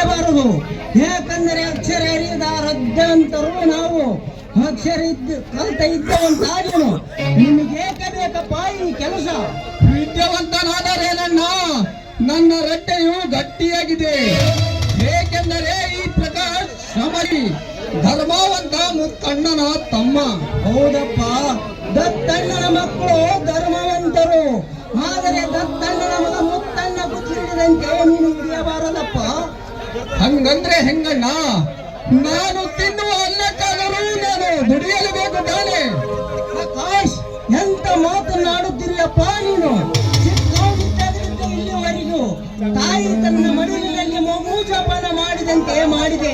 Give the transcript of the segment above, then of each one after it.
ಹಿಡಿಯಬಾರದು. ಯಾಕಂದರೆ ಅಕ್ಷರ ಅರಿಯದ ರಜ್ಜಂತರು ನಾವು. ಅಕ್ಷರ ಕಲ್ತ ಇದ್ದವಂತಾಗೇನು ನಿಮಗೇಕೆ ಬೇಕಪ್ಪ ಈ ಕೆಲಸ? ವಿದ್ಯಾವಂತನಾದರೇನಣ್ಣ, ನನ್ನ ರಟ್ಟೆಯು ಗಟ್ಟಿಯಾಗಿದೆ. ಏಕೆಂದರೆ ಈ ಪ್ರಕಾಶ್ ಶ್ರಮಿ ಧರ್ಮವಂತ ಮುತ್ತಣ್ಣನ ತಮ್ಮ. ಹೌದಪ್ಪ, ದತ್ತಣ್ಣನ ಮಕ್ಕಳು ಧರ್ಮವಂತರು. ಆದರೆ ದತ್ತಣ್ಣನ ಮಗ ಮುತ್ತಣ್ಣ ಬುದ್ಧಿ ಹಿಡಿದಂತೆ ನೀನು ಹಿಡಿಯಬಾರದಪ್ಪ. ಹಂಗಂದ್ರೆ ಹೆಂಗಣ್ಣ? ನಾನು ತಿನ್ನುವ ಅನ್ನಕ್ಕಾದರೂ ನಾನು ದುಡಿಯಲೇಬೇಕು ತಾನೆ? ಪ್ರಕಾಶ್, ಎಂತ ಮಾತನಾಡುತ್ತಿರಿಯಪ್ಪ ನೀನು? ಚಿಕ್ಕವನಿದ್ದಾಗಲಿಂದ ಇಲ್ಲಿವರೆಗೂ ತಾಯಿ ತನ್ನ ಮಡಿಲಿನಲ್ಲಿ ಮಗು ಜಪಾನ ಮಾಡಿದಂತೆ ಮಾಡಿದೆ.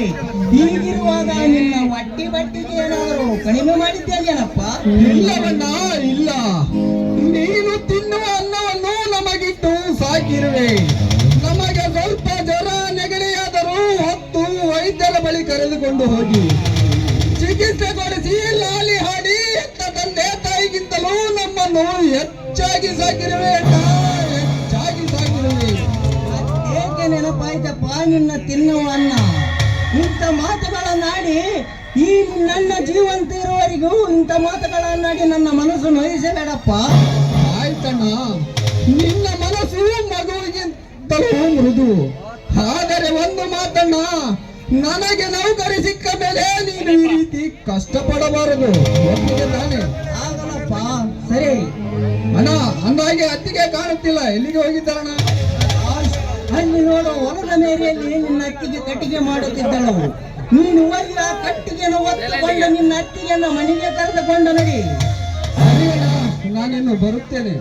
ಹೀಗಿರುವಾಗ ನಿನ್ನ ಹೊಟ್ಟಿ ಬಟ್ಟಿಗೆ ಏನಾದರೂ ಕಡಿಮೆ ಮಾಡಿದ್ದೇನೇನಪ್ಪ? ಇಲ್ಲವಣ್ಣ, ಇಲ್ಲ. ನೀನು ತಿನ್ನುವ ಅನ್ನವನ್ನು ನಮಗಿಟ್ಟು ಸಾಕಿರುವೆ. ನಮಗೆ ಸ್ವಲ್ಪ ಜ್ವರ ನೆಗಡಿಯಾದರೂ ಹೊತ್ತು ವೈದ್ಯರ ಬಳಿ ಕರೆದುಕೊಂಡು ಹೋಗಿ ಚಿಕಿತ್ಸೆ ಕೊಡಿಸಿ ಲಾಲಿ ಹಾಡಿ ಎತ್ತ ತಂದೆ ತಾಯಿಗಿಂತಲೂ ನಮ್ಮನ್ನು ಹೆಚ್ಚಾಗಿ ಸಾಕಿರುವೆ ಅಣ್ಣ, ಹೆಚ್ಚಾಗಿ ಸಾಕಿರುವೆ. ಏಕೆ ನೆನಪಾಯ್ತಪ್ಪ ನಿನ್ನ ತಿನ್ನುವ ಅನ್ನ? ಇಂಥ ಮಾತುಗಳನ್ನಾಡಿ ಈ ನನ್ನ ಜೀವಂತ ಇರುವವರೆಗೂ ಇಂಥ ಮಾತುಗಳನ್ನಾಡಿ ನನ್ನ ಮನಸ್ಸು ನೋಯಿಸಬೇಡಪ್ಪ. ಆಯ್ತಣ್ಣ, ನಿನ್ನ ಮನಸ್ಸು ಮಗುವಿಗಿಂತಲೂ ಮೃದು. ಆದರೆ ಒಂದು ಮಾತಣ್ಣ, ನನಗೆ ನೌಕರಿ ಸಿಕ್ಕ ಮೇಲೆ ನೀನು ಈ ರೀತಿ ಕಷ್ಟಪಡಬಾರದು. ಒಪ್ಪಿಗೆ ತಾನೆ? ಆಗಲ್ಲಪ್ಪ. ಸರಿ ಅಣ್ಣ, ಅಂದಾಗೆ ಅತ್ತಿಗೆ ಕಾಣುತ್ತಿಲ್ಲ, ಎಲ್ಲಿಗೆ ಹೋಗಿದ್ದಾರಣ್ಣ? ಅಲ್ಲಿ ನೋಡು, ಹೊಲದ ಮೇರೆಯಲ್ಲಿ ನಿನ್ನ ಅತ್ತಿಗೆ ಕಟ್ಟಿಗೆ ಮಾಡುತ್ತಿದ್ದಳು. ನೀನು ಹೋಗಿ ಆ ಕಟ್ಟಿಗೆಯನ್ನು ಒತ್ತುಕೊಂಡು ನಿನ್ನ ಅತ್ತಿಗೆಯನ್ನು ಮನೆಗೆ ಕರೆದುಕೊಂಡು ನಡಿ. ಸರಿ ಅಣ್ಣ, ನಾನಿನ್ನು ಬರುತ್ತೇನೆ.